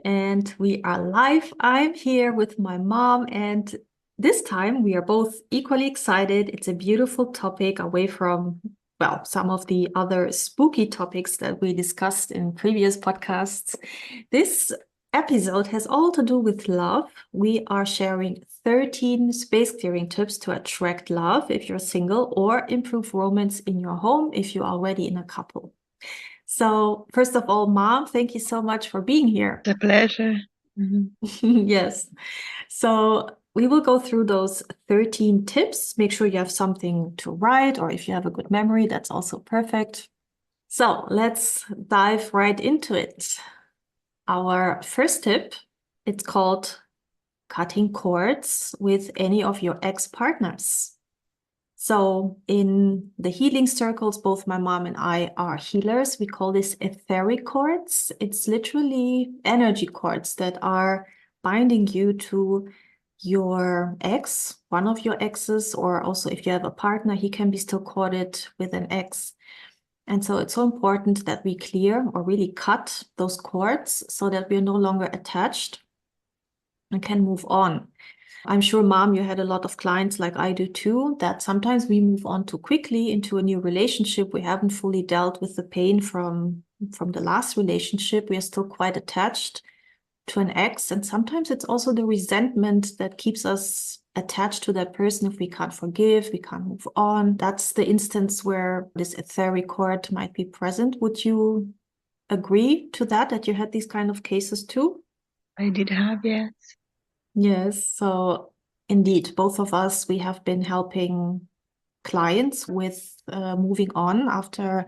And we are live. I'm here with my mom, and this time we are both equally excited. It's a beautiful topic away from, well, some of the other spooky topics that we discussed in previous podcasts. This episode has all to do with love. We are sharing 13 space clearing tips to attract love if you're single, or improve romance in your home if you're already in a couple. So, first of all, Mom, thank you so much for being here. It's a pleasure. Yes. So, we will go through those 13 tips. Make sure you have something to write, or if you have a good memory, that's also perfect. So, let's dive right into it. Our first tip, it's called cutting cords with any of your ex-partners. So in the healing circles, both my mom and I are healers. We call this etheric cords. It's literally energy cords that are binding you to your ex, one of your exes, or also if you have a partner, he can be still corded with an ex. And so it's so important that we clear or really cut those cords so that we're no longer attached and can move on. I'm sure, Mom, you had a lot of clients like I do too, that sometimes we move on too quickly into a new relationship. We haven't fully dealt with the pain from the last relationship. We are still quite attached to an ex. And sometimes it's also the resentment that keeps us attached to that person. If we can't forgive, we can't move on. That's the instance where this etheric cord might be present. Would you agree to that you had these kind of cases too? I did have, yes. Yes, so indeed, both of us, we have been helping clients with moving on after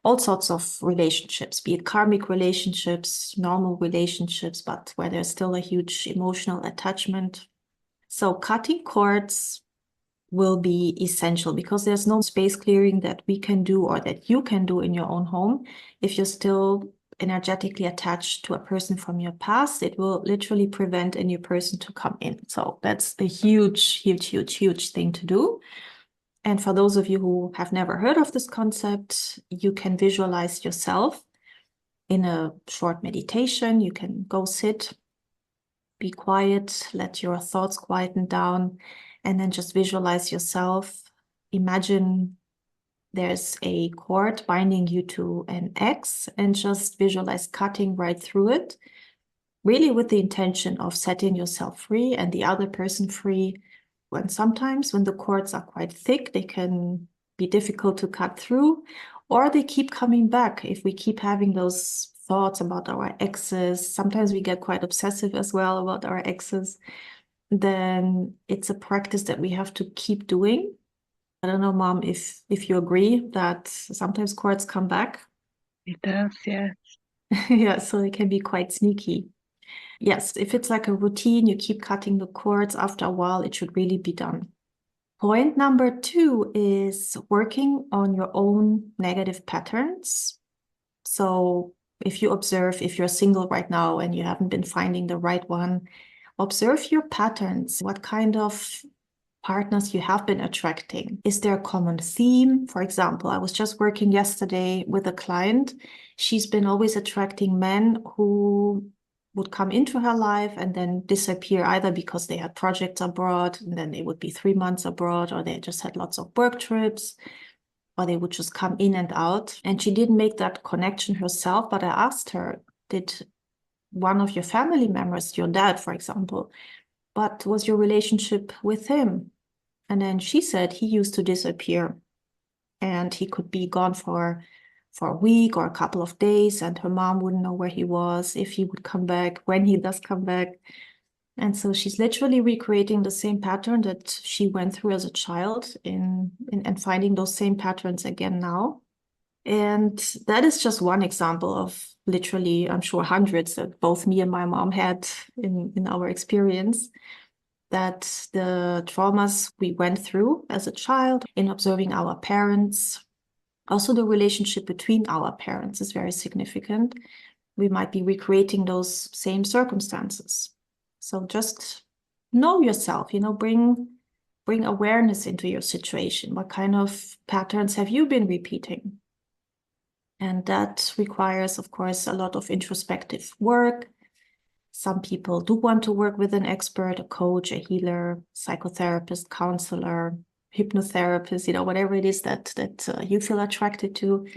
all sorts of relationships, be it karmic relationships, normal relationships, but where there's still a huge emotional attachment. So cutting cords will be essential because there's no space clearing that we can do or that you can do in your own home if you're still energetically attached to a person from your past. It will literally prevent a new person to come in. So that's a huge, huge, huge, huge thing to do. And for those of you who have never heard of this concept, you can visualize yourself in a short meditation. You can go sit, be quiet, let your thoughts quieten down, and then just visualize yourself. Imagine there's a cord binding you to an X, and just visualize cutting right through it, really with the intention of setting yourself free and the other person free. And sometimes when the cords are quite thick, they can be difficult to cut through, or they keep coming back. If we keep having those thoughts about our exes, sometimes we get quite obsessive as well about our exes, then it's a practice that we have to keep doing. I don't know, Mom, if you agree that sometimes cords come back. It does, yes. Yeah, so it can be quite sneaky. Yes, if it's like a routine, you keep cutting the cords, after a while, it should really be done. Point number 2 is working on your own negative patterns. So if you observe, if you're single right now and you haven't been finding the right one, observe your patterns. What kind of partners you have been attracting? Is there a common theme? For example, I was just working yesterday with a client. She's been always attracting men who would come into her life and then disappear, either because they had projects abroad and then they would be 3 months abroad, or they just had lots of work trips, or they would just come in and out. And she didn't make that connection herself, but I asked her, did one of your family members, your dad, for example, what was your relationship with him? And then she said he used to disappear and he could be gone for a week or a couple of days, and her mom wouldn't know where he was, if he would come back, when he does come back. And so she's literally recreating the same pattern that she went through as a child and finding those same patterns again now. And that is just one example of literally, I'm sure, hundreds that both me and my mom had in our experience, that the traumas we went through as a child in observing our parents. Also, the relationship between our parents is very significant. We might be recreating those same circumstances. So just know yourself, bring awareness into your situation. What kind of patterns have you been repeating? And that requires, of course, a lot of introspective work. Some people do want to work with an expert, a coach, a healer, psychotherapist, counselor, hypnotherapist, whatever it is that you feel attracted to.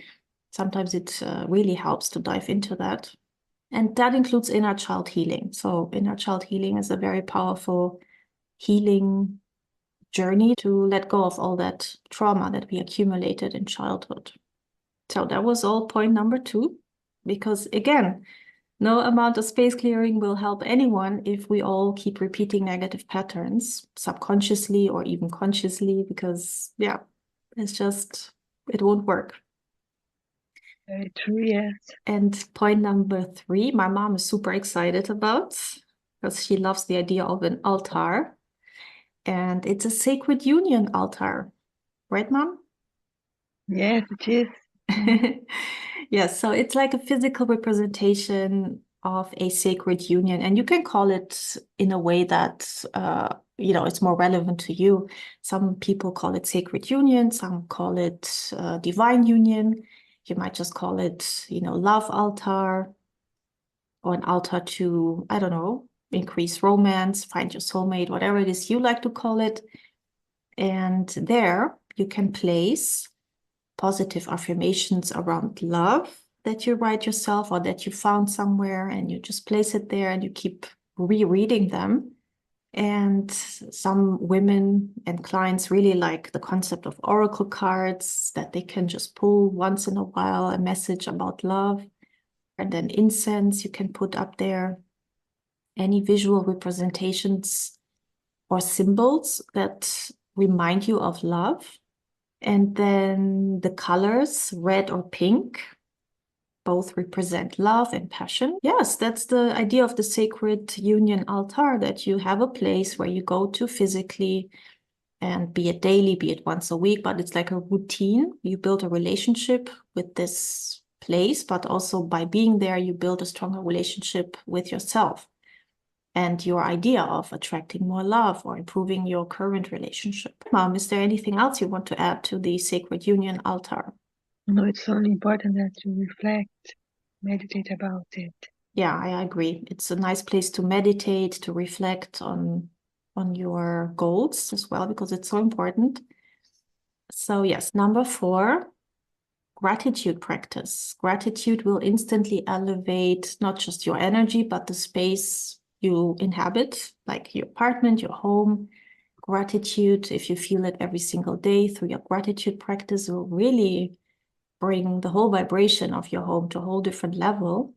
Sometimes it really helps to dive into that. And that includes inner child healing. So inner child healing is a very powerful healing journey to let go of all that trauma that we accumulated in childhood. So that was all point number 2, because again, no amount of space clearing will help anyone if we all keep repeating negative patterns subconsciously or even consciously, because yeah, it won't work. Very true, yes. And point number 3, my mom is super excited about, because she loves the idea of an altar. And it's a sacred union altar. Right, Mom? Yes, it is. Yes, so it's like a physical representation of a sacred union. And you can call it in a way that, it's more relevant to you. Some people call it sacred union. Some call it divine union. You might just call it, love altar, or an altar to, I don't know, increase romance, find your soulmate, whatever it is you like to call it. And there you can place positive affirmations around love that you write yourself or that you found somewhere, and you just place it there and you keep rereading them. And some women and clients really like the concept of oracle cards, that they can just pull once in a while a message about love. And then incense you can put up there. Any visual representations or symbols that remind you of love. And then the colors, red or pink, both represent love and passion. Yes, that's the idea of the sacred union altar, that you have a place where you go to physically, and be it daily, be it once a week, but it's like a routine. You build a relationship with this place, but also by being there, you build a stronger relationship with yourself and your idea of attracting more love or improving your current relationship. Mom, is there anything else you want to add to the sacred union altar? No, it's only important that you reflect, meditate about it. Yeah, I agree. It's a nice place to meditate, to reflect on your goals as well, because it's so important. So yes, number 4, gratitude practice. Gratitude will instantly elevate not just your energy, but the space you inhabit, like your apartment, your home. Gratitude, if you feel it every single day through your gratitude practice, will really bring the whole vibration of your home to a whole different level.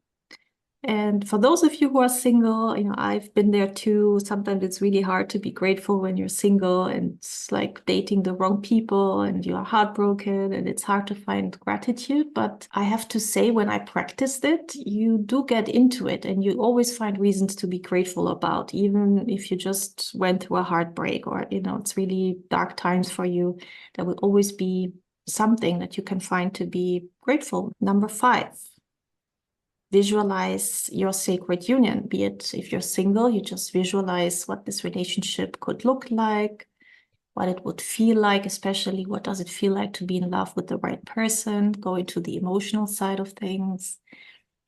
And for those of you who are single, I've been there too. Sometimes it's really hard to be grateful when you're single, and it's like dating the wrong people and you are heartbroken and it's hard to find gratitude. But I have to say, when I practiced it, you do get into it and you always find reasons to be grateful about, even if you just went through a heartbreak or, it's really dark times for you. There will always be something that you can find to be grateful. Number 5. Visualize your sacred union. Be it if you're single, you just visualize what this relationship could look like, what it would feel like, especially what does it feel like to be in love with the right person, go into the emotional side of things.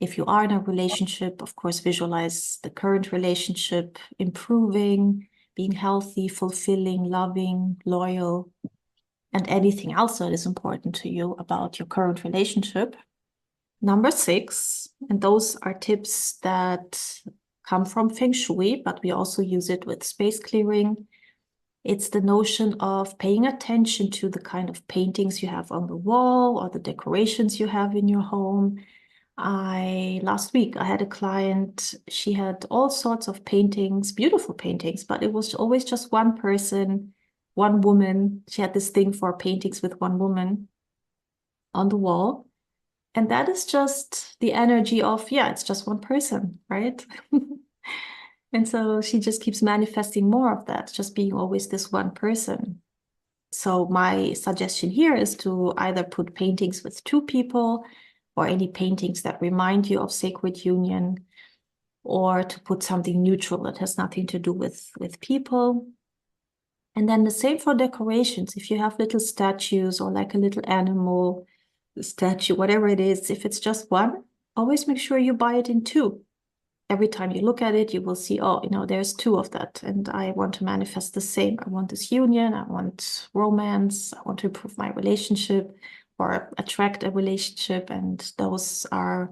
If you are in a relationship, of course, visualize the current relationship improving, being healthy, fulfilling, loving, loyal, and anything else that is important to you about your current relationship. Number 6, and those are tips that come from Feng Shui, but we also use it with space clearing. It's the notion of paying attention to the kind of paintings you have on the wall or the decorations you have in your home. Last week, I had a client, she had all sorts of paintings, beautiful paintings, but it was always just one person, one woman. She had this thing for paintings with one woman on the wall. And that is just the energy of, it's just one person, right? And so she just keeps manifesting more of that, just being always this one person. So my suggestion here is to either put paintings with 2 people, or any paintings that remind you of sacred union, or to put something neutral that has nothing to do with people. And then the same for decorations. If you have little statues or like a little animal statue, whatever it is, if it's just one, always make sure you buy it in 2. every time you look at it, you will see, oh, there's two of that. And I want to manifest the same. I want this union. I want romance. I want to improve my relationship or attract a relationship. And those are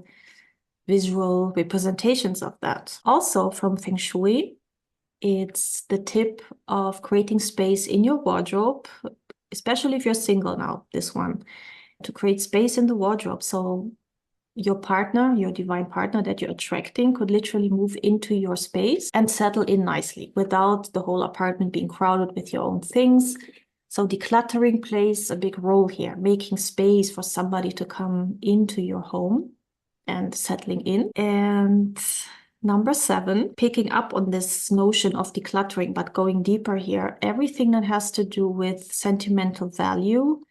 visual representations of that. Also from Feng Shui, it's the tip of creating space in your wardrobe, especially if you're single now, this one, to create space in the wardrobe. So your partner, your divine partner that you're attracting could literally move into your space and settle in nicely without the whole apartment being crowded with your own things. So decluttering plays a big role here, making space for somebody to come into your home and settling in. And number 7, picking up on this notion of decluttering, but going deeper here, everything that has to do with sentimental value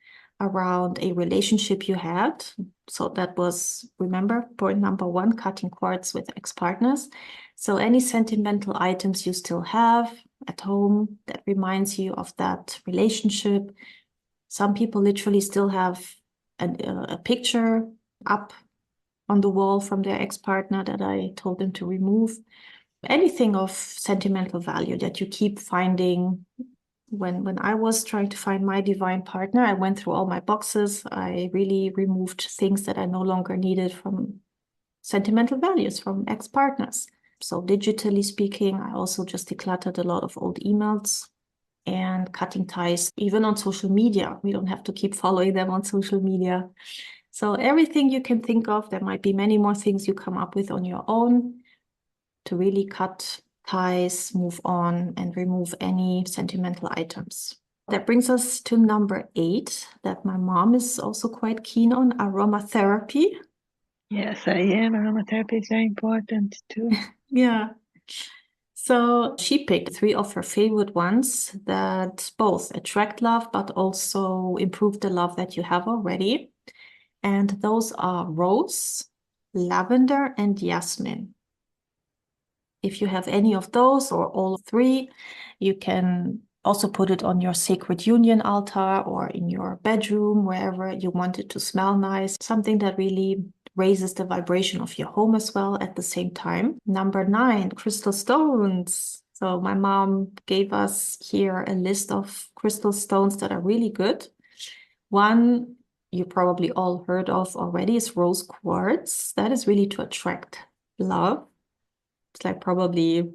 around a relationship you had. So that was, remember, point number 1, cutting cords with ex-partners. So any sentimental items you still have at home that reminds you of that relationship. Some people literally still have a picture up on the wall from their ex-partner that I told them to remove. Anything of sentimental value that you keep finding. When I was trying to find my divine partner, I went through all my boxes. I really removed things that I no longer needed from sentimental values from ex-partners. So digitally speaking, I also just decluttered a lot of old emails and cutting ties, even on social media. We don't have to keep following them on social media. So everything you can think of, there might be many more things you come up with on your own to really cut ties, move on, and remove any sentimental items. That brings us to number 8, that my mom is also quite keen on, aromatherapy. Yes, I am. Aromatherapy is very important too. Yeah. So she picked 3 of her favorite ones that both attract love, but also improve the love that you have already. And those are rose, lavender, and jasmine. If you have any of those or all 3, you can also put it on your sacred union altar or in your bedroom, wherever you want it to smell nice. Something that really raises the vibration of your home as well at the same time. Number 9, crystal stones. So my mom gave us here a list of crystal stones that are really good. One you probably all heard of already is rose quartz. That is really to attract love. It's like probably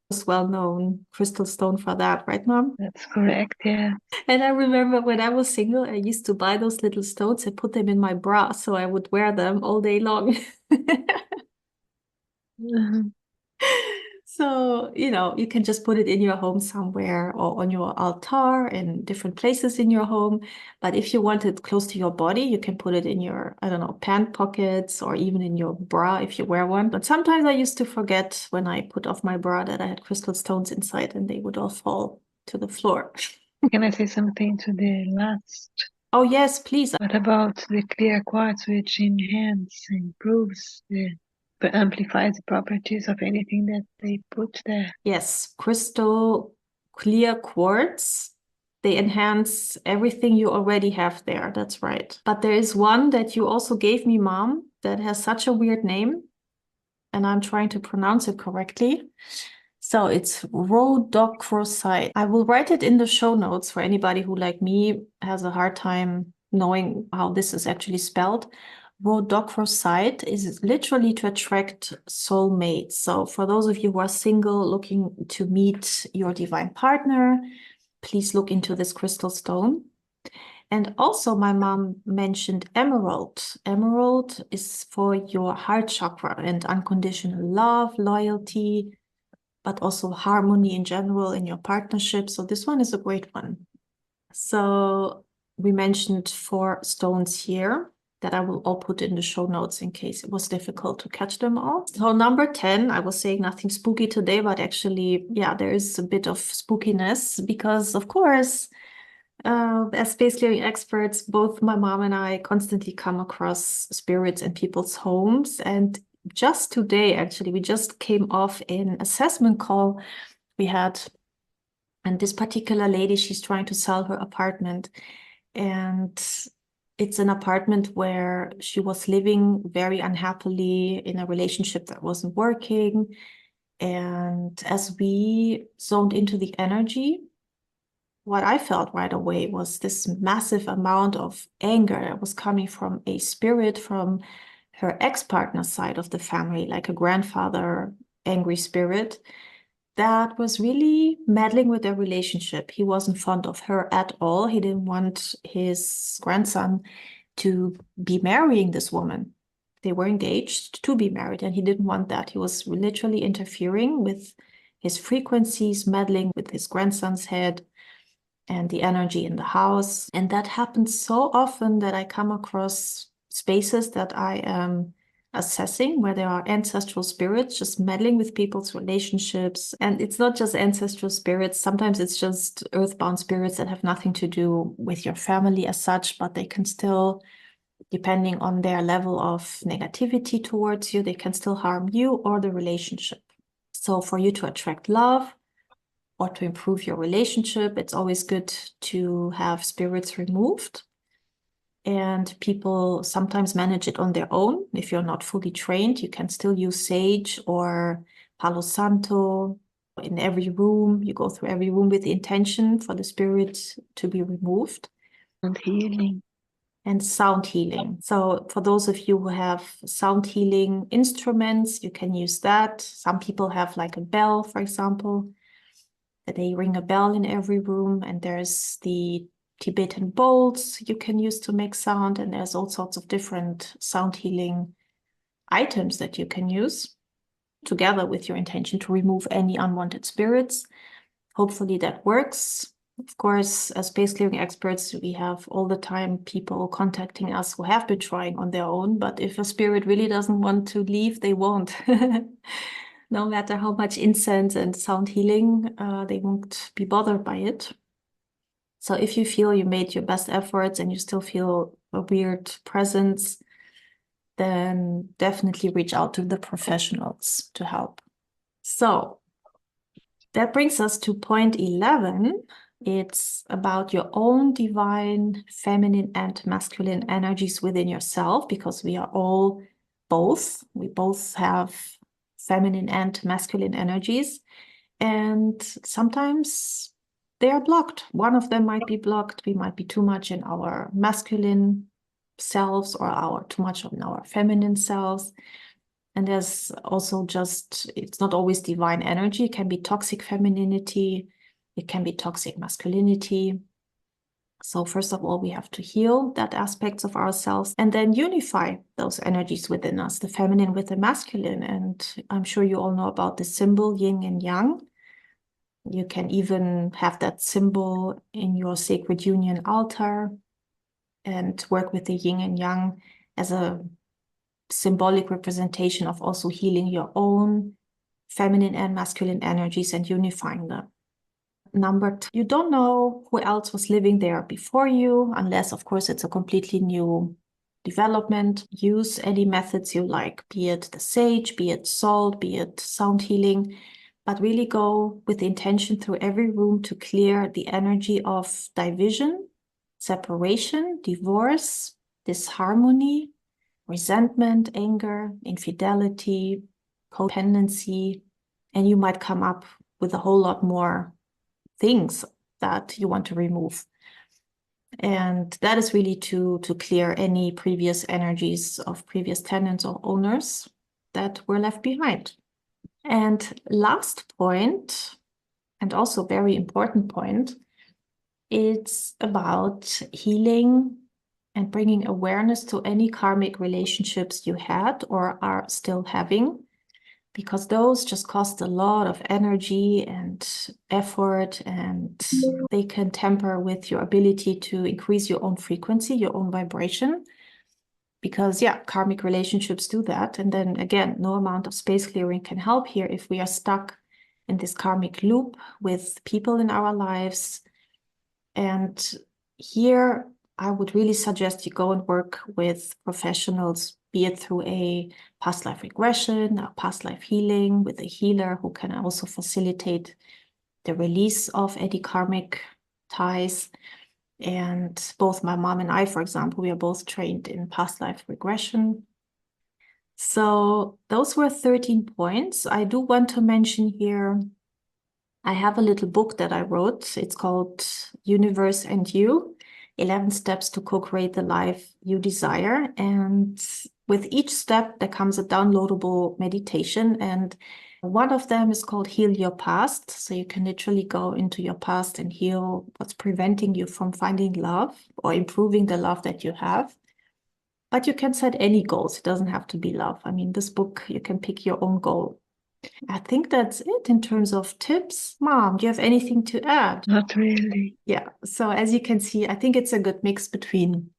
most well-known crystal stone for that, right, Mom? That's correct, yeah. And I remember when I was single, I used to buy those little stones and put them in my bra, so I would wear them all day long. Mhm. So, you can just put it in your home somewhere or on your altar in different places in your home. But if you want it close to your body, you can put it in your, I don't know, pant pockets or even in your bra if you wear one. But sometimes I used to forget when I put off my bra that I had crystal stones inside and they would all fall to the floor. Can I say something to the last? Oh, yes, please. What about the clear quartz, which improves amplifies the properties of anything that they put there? Yes, crystal clear quartz. They enhance everything you already have there. That's right. But there is one that you also gave me, Mom, that has such a weird name, and I'm trying to pronounce it correctly. So it's Rhodochrosite. I will write it in the show notes for anybody who, like me, has a hard time knowing how this is actually spelled. Rhodochrosite is literally to attract soulmates. So for those of you who are single looking to meet your divine partner, please look into this crystal stone. And also my mom mentioned emerald. Emerald is for your heart chakra and unconditional love, loyalty, but also harmony in general in your partnership. So this one is a great one. So we mentioned 4 stones here that I will all put in the show notes in case it was difficult to catch them all. So number 10, I was saying nothing spooky today, but actually, yeah, there is a bit of spookiness because, of course, as space clearing experts, both my mom and I constantly come across spirits in people's homes. And just today, actually, we just came off an assessment call we had. And this particular lady, she's trying to sell her apartment. And It's an apartment where she was living very unhappily in a relationship that wasn't working. And as we zoned into the energy, what I felt right away was this massive amount of anger that was coming from a spirit from her ex-partner's side of the family, like a grandfather angry spirit that was really meddling with their relationship. He wasn't fond of her at all. He didn't want his grandson to be marrying this woman. They were engaged to be married, and he didn't want that. He was literally interfering with his frequencies, meddling with his grandson's head and the energy in the house. And that happens so often that I come across spaces that I am assessing where there are ancestral spirits just meddling with people's relationships. And it's not just ancestral spirits. Sometimes it's just earthbound spirits that have nothing to do with your family as such, but they can still, depending on their level of negativity towards you, they can still harm you or the relationship. So for you to attract love or to improve your relationship, it's always good to have spirits removed. And people sometimes manage it on their own. If you're not fully trained, you can still use sage or Palo Santo in every room. You go through every room with the intention for the spirit to be removed. And healing. And sound healing. So for those of you who have sound healing instruments, you can use that. Some people have like a bell, for example, that they ring a bell in every room, and there's the Tibetan bowls you can use to make sound, and there's all sorts of different sound healing items that you can use together with your intention to remove any unwanted spirits. Hopefully that works. Of course, as space clearing experts, we have all the time people contacting us who have been trying on their own, but if a spirit really doesn't want to leave, they won't. No matter how much incense and sound healing, they won't be bothered by it. So if you feel you made your best efforts and you still feel a weird presence, then definitely reach out to the professionals to help. So that brings us to point 11. It's about your own divine feminine and masculine energies within yourself, because we are all both. We both have feminine and masculine energies. And sometimes they are blocked. One of them might be blocked. We might be too much in our masculine selves or too much in our feminine selves. And there's also just, it's not always divine energy. It can be toxic femininity. It can be toxic masculinity. So first of all, we have to heal that aspects of ourselves and then unify those energies within us, the feminine with the masculine. And I'm sure you all know about the symbol yin and yang. You can even have that symbol in your sacred union altar and work with the yin and yang as a symbolic representation of also healing your own feminine and masculine energies and unifying them. Number two, you don't know who else was living there before you, unless, of course, it's a completely new development. Use any methods you like, be it the sage, be it salt, be it sound healing, but really go with the intention through every room to clear the energy of division, separation, divorce, disharmony, resentment, anger, infidelity, codependency, and you might come up with a whole lot more things that you want to remove. And that is really to clear any previous energies of previous tenants or owners that were left behind. And last point, and also very important point, it's about healing and bringing awareness to any karmic relationships you had or are still having, because those just cost a lot of energy and effort, and they can tamper with your ability to increase your own frequency, your own vibration. Because yeah, karmic relationships do that. And then again, no amount of space clearing can help here if we are stuck in this karmic loop with people in our lives. And here, I would really suggest you go and work with professionals, be it through a past life regression, a past life healing with a healer who can also facilitate the release of any karmic ties. And both my mom and I, for example, we are both trained in past life regression. So those were 13 points. I do want to mention here, I have a little book that I wrote. It's called Universe and You, 11 Steps to Co-Create the Life You Desire. And with each step, there comes a downloadable meditation. And one of them is called Heal Your Past. So you can literally go into your past and heal what's preventing you from finding love or improving the love that you have. But you can set any goals. It doesn't have to be love. I mean, this book, you can pick your own goal. I think that's it in terms of tips. Mom, do you have anything to add? Not really. Yeah. So as you can see, I think it's a good mix between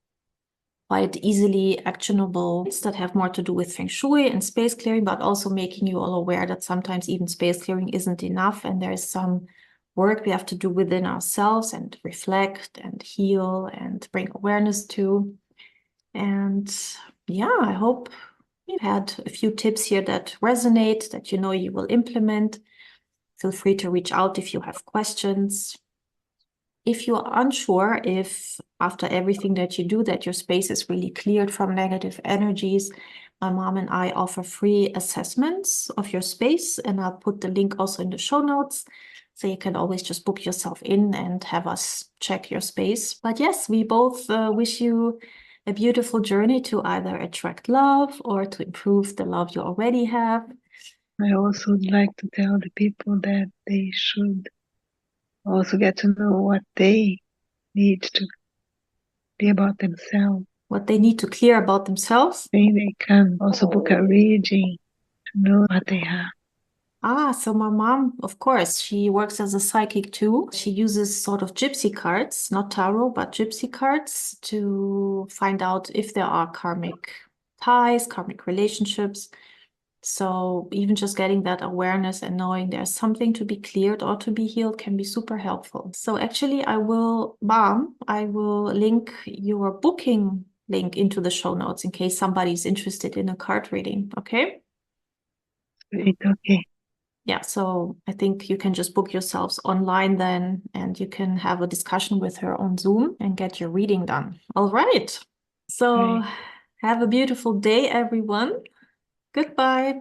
quite easily actionable tips that have more to do with Feng Shui and space clearing, but also making you all aware that sometimes even space clearing isn't enough and there's some work we have to do within ourselves and reflect and heal and bring awareness to. And yeah, I hope you had a few tips here that resonate, that you know you will implement. Feel free to reach out if you have questions. If you are unsure if after everything that you do that your space is really cleared from negative energies, my mom and I offer free assessments of your space, and I'll put the link also in the show notes. So you can always just book yourself in and have us check your space. But yes, we both wish you a beautiful journey to either attract love or to improve the love you already have. I also would like to tell the people that they should also get to know what they need to be about themselves. What they need to clear about themselves. They can also book a reading to know what they have. Ah, so my mom, of course, she works as a psychic too. She uses sort of gypsy cards, not tarot, but gypsy cards to find out if there are karmic ties, karmic relationships. So even just getting that awareness and knowing there's something to be cleared or to be healed can be super helpful. So actually, I will link your booking link into the show notes in case somebody's interested in a card reading. Okay? Great, okay. Yeah, so I think you can just book yourselves online then, and you can have a discussion with her on Zoom and get your reading done. All right. So Great. have a beautiful day, everyone. Goodbye.